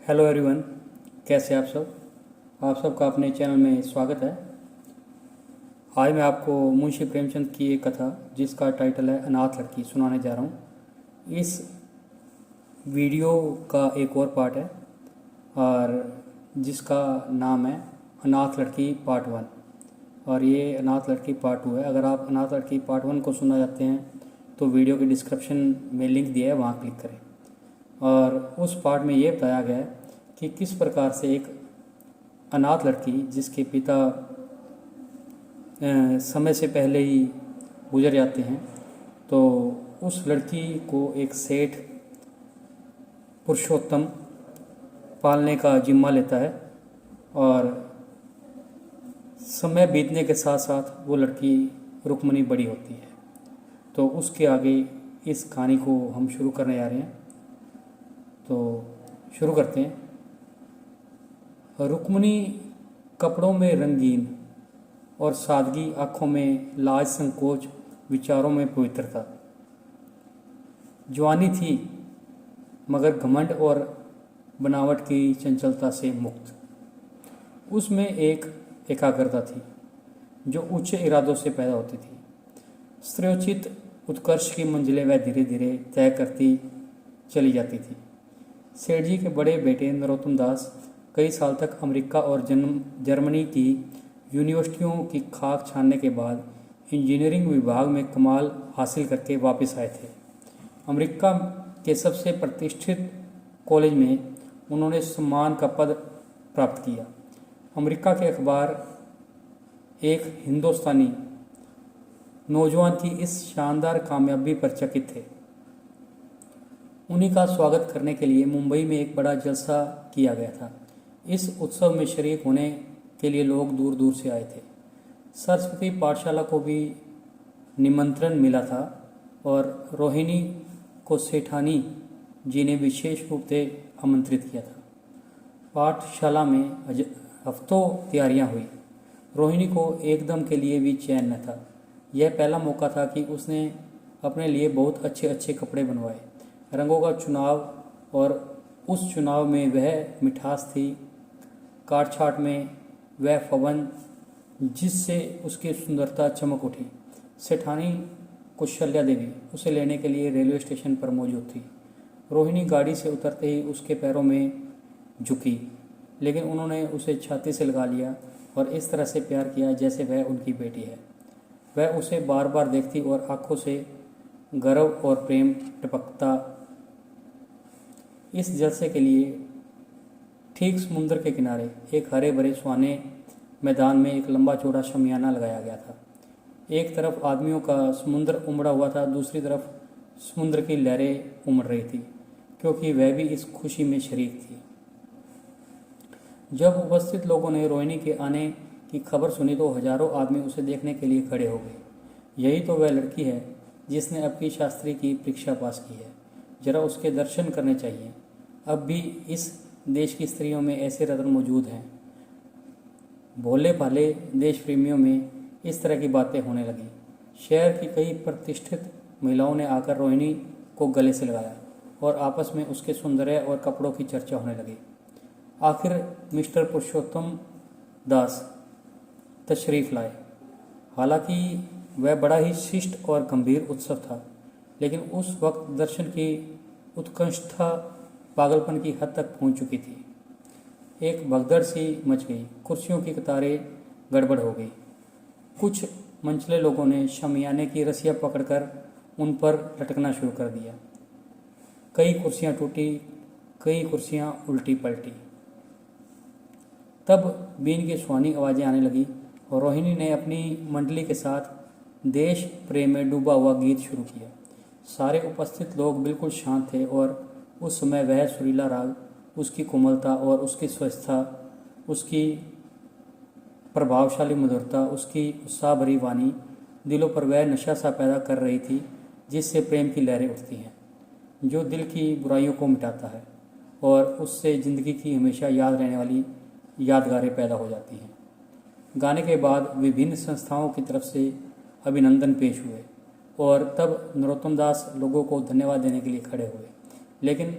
Hello everyone, कैसे आप सब। आप सबका अपने चैनल में स्वागत है। आज मैं आपको मुंशी प्रेमचंद की एक कथा जिसका टाइटल है अनाथ लड़की सुनाने जा रहा हूँ। इस वीडियो का एक और पार्ट है और जिसका नाम है अनाथ लड़की पार्ट 1 और ये अनाथ लड़की पार्ट 2 है। अगर आप अनाथ लड़की पार्ट 1 को सुनना चाहते हैं तो वीडियो के डिस्क्रिप्शन में लिंक दिया है, वहाँ क्लिक करें। और उस पार्ट में ये बताया गया है कि किस प्रकार से एक अनाथ लड़की जिसके पिता समय से पहले ही गुजर जाते हैं, तो उस लड़की को एक सेठ पुरुषोत्तम पालने का जिम्मा लेता है और समय बीतने के साथ साथ वो लड़की रुक्मणी बड़ी होती है। तो उसके आगे इस कहानी को हम शुरू करने जा रहे हैं, तो शुरू करते हैं। रुक्मणी कपड़ों में रंगीन और सादगी, आँखों में लाज संकोच, विचारों में पवित्रता। जवानी थी मगर घमंड और बनावट की चंचलता से मुक्त। उसमें एक एकाग्रता थी जो उच्च इरादों से पैदा होती थी। स्त्रोचित उत्कर्ष की मंजिलें वह धीरे धीरे तय करती चली जाती थी। सेठ जी के बड़े बेटे नरोत्तम दास कई साल तक अमेरिका और जर्मनी की यूनिवर्सिटियों की खाक छानने के बाद इंजीनियरिंग विभाग में कमाल हासिल करके वापस आए थे। अमेरिका के सबसे प्रतिष्ठित कॉलेज में उन्होंने सम्मान का पद प्राप्त किया। अमेरिका के अखबार एक हिंदुस्तानी नौजवान की इस शानदार कामयाबी पर चकित थे। उन्हीं का स्वागत करने के लिए मुंबई में एक बड़ा जलसा किया गया था। इस उत्सव में शरीक होने के लिए लोग दूर दूर से आए थे। सरस्वती पाठशाला को भी निमंत्रण मिला था और रोहिणी को सेठानी जी ने विशेष रूप से आमंत्रित किया था। पाठशाला में हफ्तों तैयारियां हुई। रोहिणी को एकदम के लिए भी चैन न था। यह पहला मौका था कि उसने अपने लिए बहुत अच्छे अच्छे कपड़े बनवाए। रंगों का चुनाव और उस चुनाव में वह मिठास थी, काट छाट में वह फवन जिससे उसकी सुंदरता चमक उठी। सेठानी कुशल्या देवी उसे लेने के लिए रेलवे स्टेशन पर मौजूद थी। रोहिणी गाड़ी से उतरते ही उसके पैरों में झुकी, लेकिन उन्होंने उसे छाती से लगा लिया और इस तरह से प्यार किया जैसे वह उनकी बेटी है। वह उसे बार बार देखती और आंखों से गर्व और प्रेम टपकता। इस जलसे के लिए ठीक समुद्र के किनारे एक हरे भरे सुहाने मैदान में एक लंबा चौड़ा शमियाना लगाया गया था। एक तरफ आदमियों का समुद्र उमड़ा हुआ था, दूसरी तरफ समुद्र की लहरें उमड़ रही थी, क्योंकि वह भी इस खुशी में शरीक थी। जब उपस्थित लोगों ने रोहिणी के आने की खबर सुनी तो हजारों आदमी उसे देखने के लिए खड़े हो गए। यही तो वह लड़की है जिसने अब की शास्त्री की परीक्षा पास की है, जरा उसके दर्शन करने चाहिए। अब भी इस देश की स्त्रियों में ऐसे रत्न मौजूद हैं। भोले भाले देश प्रेमियों में इस तरह की बातें होने लगी। शहर की कई प्रतिष्ठित महिलाओं ने आकर रोहिणी को गले से लगाया और आपस में उसके सौंदर्य और कपड़ों की चर्चा होने लगी। आखिर मिस्टर पुरुषोत्तम दास तशरीफ लाए। हालांकि वह बड़ा ही शिष्ट और गंभीर उत्सव था, लेकिन उस वक्त दर्शन की उत्कृष्टता पागलपन की हद तक पहुंच चुकी थी। एक भगदड़ सी मच गई, कुर्सियों की कतारें गड़बड़ हो गई। कुछ मंचले लोगों ने शमियाने की रस्सियां पकड़कर उन पर लटकना शुरू कर दिया। कई कुर्सियां टूटी, कई कुर्सियां उल्टी पलटी। तब बीन की सुहानी आवाज़ें आने लगी और रोहिणी ने अपनी मंडली के साथ देश प्रेम में डूबा हुआ गीत शुरू किया। सारे उपस्थित लोग बिल्कुल शांत थे और उस समय वह सुरीला राग, उसकी कोमलता और उसकी स्वस्थता, उसकी प्रभावशाली मधुरता, उसकी उत्साह भरी वाणी दिलों पर वह नशा सा पैदा कर रही थी जिससे प्रेम की लहरें उठती हैं, जो दिल की बुराइयों को मिटाता है और उससे ज़िंदगी की हमेशा याद रहने वाली यादगारें पैदा हो जाती हैं। गाने के बाद विभिन्न संस्थाओं की तरफ से अभिनंदन पेश हुए और तब नरोत्तम दास लोगों को धन्यवाद देने के लिए खड़े हुए, लेकिन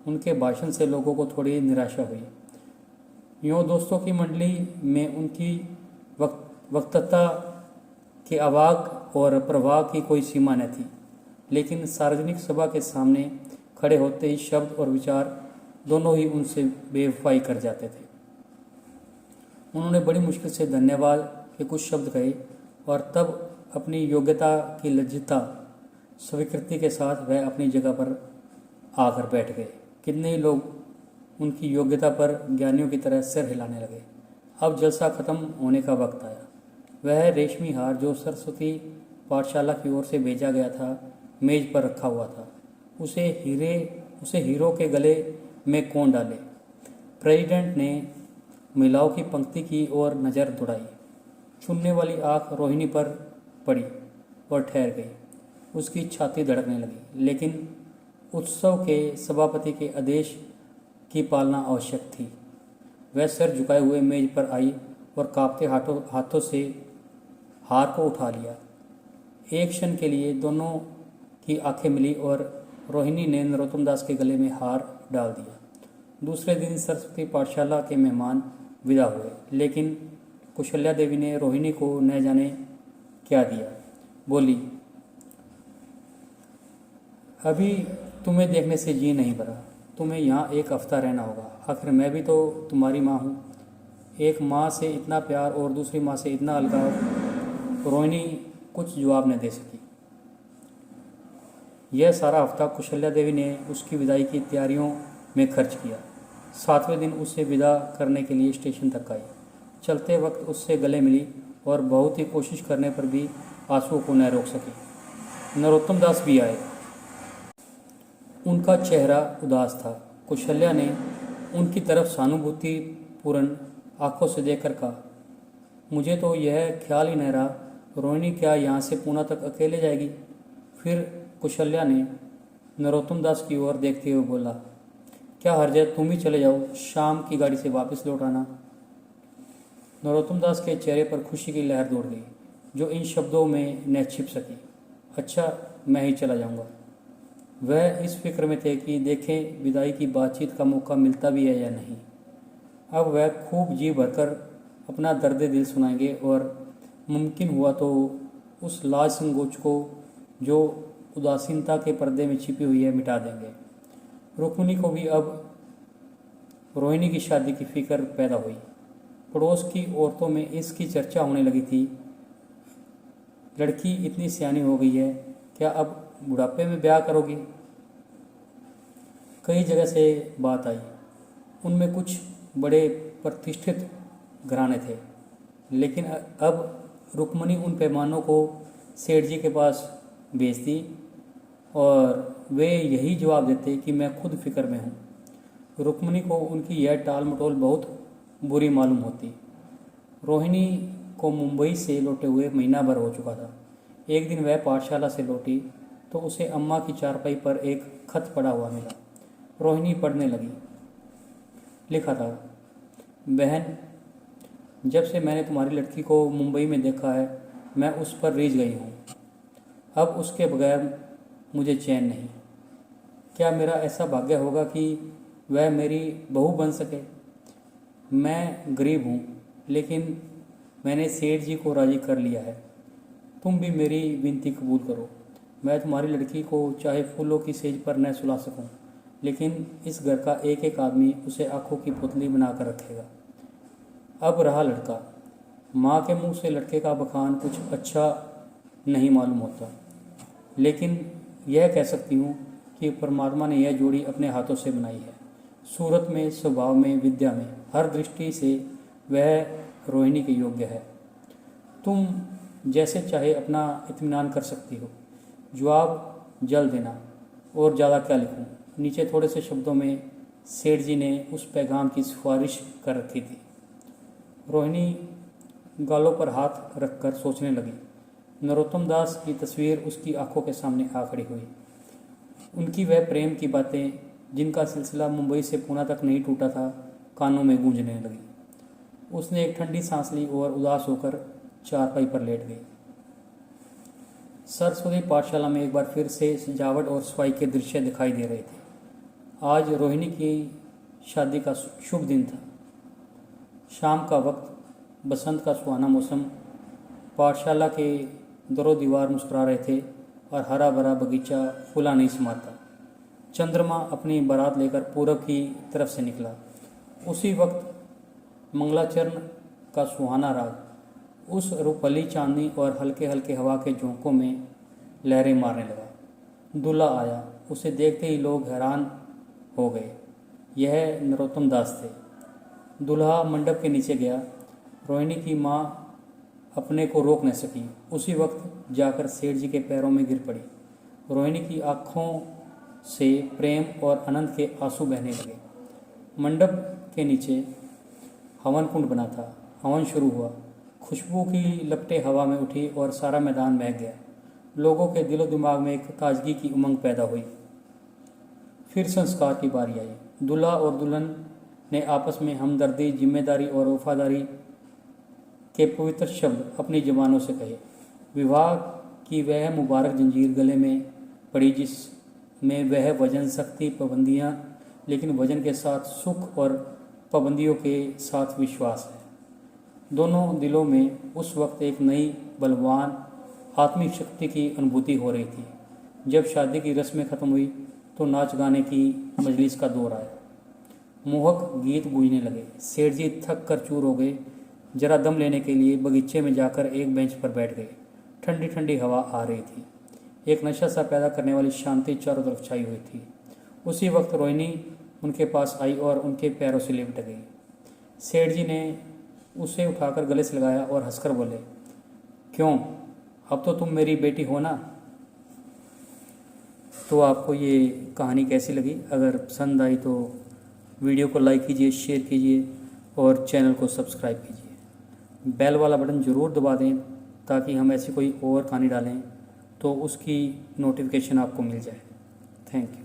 उनके भाषण से लोगों को थोड़ी निराशा हुई। यूँ दोस्तों की मंडली में उनकी वक्तृता के आवाज़ और प्रभाव की कोई सीमा न थी, लेकिन सार्वजनिक सभा के सामने खड़े होते ही शब्द और विचार दोनों ही उनसे बेवफाई कर जाते थे। उन्होंने बड़ी मुश्किल से धन्यवाद के कुछ शब्द कहे और तब अपनी योग्यता की लज्जता स्वीकृति के साथ वह अपनी जगह पर आकर बैठ गए। कितने ही लोग उनकी योग्यता पर ज्ञानियों की तरह सिर हिलाने लगे। अब जलसा खत्म होने का वक्त आया। वह रेशमी हार जो सरस्वती पाठशाला की ओर से भेजा गया था मेज पर रखा हुआ था। उसे हीरो के गले में कौन डाले? प्रेसिडेंट ने महिलाओं की पंक्ति की ओर नज़र दौड़ाई। चुनने वाली आंख रोहिणी पर पड़ी और ठहर गई। उसकी छाती धड़कने लगी, लेकिन उत्सव के सभापति के आदेश की पालना आवश्यक थी। वह सिर झुकाए हुए मेज पर आई और कांपते हाथों से हार को उठा लिया। एक क्षण के लिए दोनों की आंखें मिली और रोहिणी ने नरोत्तम दास के गले में हार डाल दिया। दूसरे दिन सरस्वती पाठशाला के मेहमान विदा हुए, लेकिन कुशल्या देवी ने रोहिणी को न जाने क्या दिया। बोली, अभी तुम्हें देखने से जी नहीं भरा। तुम्हें यहाँ एक हफ्ता रहना होगा। आखिर मैं भी तो तुम्हारी माँ हूँ। एक माँ से इतना प्यार और दूसरी माँ से इतना अलगाव। रोहिणी कुछ जवाब न दे सकी। यह सारा हफ्ता कुशल्या देवी ने उसकी विदाई की तैयारियों में खर्च किया। 7वें दिन उसे विदा करने के लिए स्टेशन तक आई। चलते वक्त उससे गले मिली और बहुत ही कोशिश करने पर भी आंसुओं को न रोक सकी। नरोत्तम दास भी आए। उनका चेहरा उदास था। कुशल्या ने उनकी तरफ सहानुभूतिपूर्ण आंखों से देखकर कहा, मुझे तो यह ख्याल ही नहीं रहा रोहिणी क्या यहाँ से पूना तक अकेले जाएगी। फिर कुशल्या ने नरोत्तम दास की ओर देखते हुए बोला, क्या हर्ज है, तुम ही चले जाओ, शाम की गाड़ी से वापस लौट आना। नरोत्तम दास के चेहरे पर खुशी की लहर दौड़ गई, जो इन शब्दों में न छिप सकी। अच्छा, मैं ही चला जाऊंगा। वह इस फिक्र में थे कि देखें विदाई की बातचीत का मौका मिलता भी है या नहीं। अब वह खूब जी भरकर अपना दर्द दिल सुनाएंगे और मुमकिन हुआ तो उस लाज संकोच को जो उदासीनता के पर्दे में छिपी हुई है मिटा देंगे। रुक्मिणी को भी अब रोहिणी की शादी की फिक्र पैदा हुई। पड़ोस की औरतों में इसकी चर्चा होने लगी थी। लड़की इतनी सियानी हो गई है, क्या अब बुढ़ापे में ब्याह करोगी? कई जगह से बात आई। उनमें कुछ बड़े प्रतिष्ठित घराने थे, लेकिन अब रुक्मिणी उन पैमानों को सेठ जी के पास भेजती और वे यही जवाब देते कि मैं खुद फिक्र में हूँ। रुक्मिणी को उनकी यह टाल मटोल बहुत बुरी मालूम होती। रोहिणी को मुंबई से लौटे हुए महीना भर हो चुका था। एक दिन वह पाठशाला से लौटी तो उसे अम्मा की चारपाई पर एक खत पड़ा हुआ मिला। रोहिणी पढ़ने लगी। लिखा था, बहन, जब से मैंने तुम्हारी लड़की को मुंबई में देखा है मैं उस पर रीझ गई हूँ। अब उसके बगैर मुझे चैन नहीं। क्या मेरा ऐसा भाग्य होगा कि वह मेरी बहू बन सके? मैं गरीब हूँ, लेकिन मैंने सेठ जी को राजी कर लिया है। तुम भी मेरी विनती कबूल करो। मैं तुम्हारी लड़की को चाहे फूलों की सेज पर न सुला सकूं, लेकिन इस घर का एक एक आदमी उसे आंखों की पुतली बनाकर रखेगा। अब रहा लड़का। माँ के मुंह से लड़के का बखान कुछ अच्छा नहीं मालूम होता, लेकिन यह कह सकती हूँ कि परमात्मा ने यह जोड़ी अपने हाथों से बनाई है। सूरत में, स्वभाव में, विद्या में, हर दृष्टि से वह रोहिणी के योग्य है। तुम जैसे चाहे अपना इत्मीनान कर सकती हो। जवाब जल्द देना। और ज़्यादा क्या लिखूं? नीचे थोड़े से शब्दों में सेठ जी ने उस पैगाम की सिफारिश कर रखी थी। रोहिणी गालों पर हाथ रखकर सोचने लगी। नरोत्तम दास की तस्वीर उसकी आंखों के सामने आ खड़ी हुई। उनकी वह प्रेम की बातें, जिनका सिलसिला मुंबई से पुणे तक नहीं टूटा था, कानों में गूंजने लगी। उसने एक ठंडी सांस ली और उदास होकर चारपाई पर लेट गई। सरस्वती पाठशाला में एक बार फिर से सजावट और सफाई के दृश्य दिखाई दे रहे थे। आज रोहिणी की शादी का शुभ दिन था। शाम का वक्त, बसंत का सुहाना मौसम, पाठशाला के दरों दीवार मुस्कुरा रहे थे और हरा भरा बगीचा फूला नहीं समाता। चंद्रमा अपनी बारात लेकर पूरब की तरफ से निकला। उसी वक्त मंगलाचरण का सुहाना राग उस रूपली चांदनी और हल्के हल्के हवा के झोंकों में लहरें मारने लगा। दूल्हा आया। उसे देखते ही लोग हैरान हो गए। यह नरोत्तम दास थे। दूल्हा मंडप के नीचे गया। रोहिणी की माँ अपने को रोक न सकी। उसी वक्त जाकर सेठ जी के पैरों में गिर पड़ी। रोहिणी की आँखों से प्रेम और आनंद के आंसू बहने लगे। मंडप के नीचे हवन कुंड बना था। हवन शुरू हुआ। खुशबू की लपटें हवा में उठी और सारा मैदान महक गया। लोगों के दिलो दिमाग में एक ताजगी की उमंग पैदा हुई। फिर संस्कार की बारी आई। दूल्हा और दुल्हन ने आपस में हमदर्दी, जिम्मेदारी और वफादारी के पवित्र शब्द अपनी जबानों से कहे। विवाह की वह मुबारक जंजीर गले में पड़ी जिसमें वह वजन, शक्ति, पाबंदियाँ, लेकिन वजन के साथ सुख और पाबंदियों के साथ विश्वास है। दोनों दिलों में उस वक्त एक नई बलवान आत्मिक शक्ति की अनुभूति हो रही थी। जब शादी की रस्में खत्म हुई तो नाच गाने की मजलिस का दौर आया। मोहक गीत गूंजने लगे। सेठ जी थक कर चूर हो गए। जरा दम लेने के लिए बगीचे में जाकर एक बेंच पर बैठ गए। ठंडी ठंडी हवा आ रही थी। एक नशा सा पैदा करने वाली शांति चारों तरफ छाई हुई थी। उसी वक्त रोहिणी उनके पास आई और उनके पैरों से लिपट गई। सेठ जी ने उसे उठाकर गले से लगाया और हंसकर बोले, क्यों, अब तो तुम मेरी बेटी हो ना। तो आपको ये कहानी कैसी लगी? अगर पसंद आई तो वीडियो को लाइक कीजिए, शेयर कीजिए और चैनल को सब्सक्राइब कीजिए। बेल वाला बटन ज़रूर दबा दें ताकि हम ऐसी कोई और कहानी डालें तो उसकी नोटिफिकेशन आपको मिल जाए। Thank you.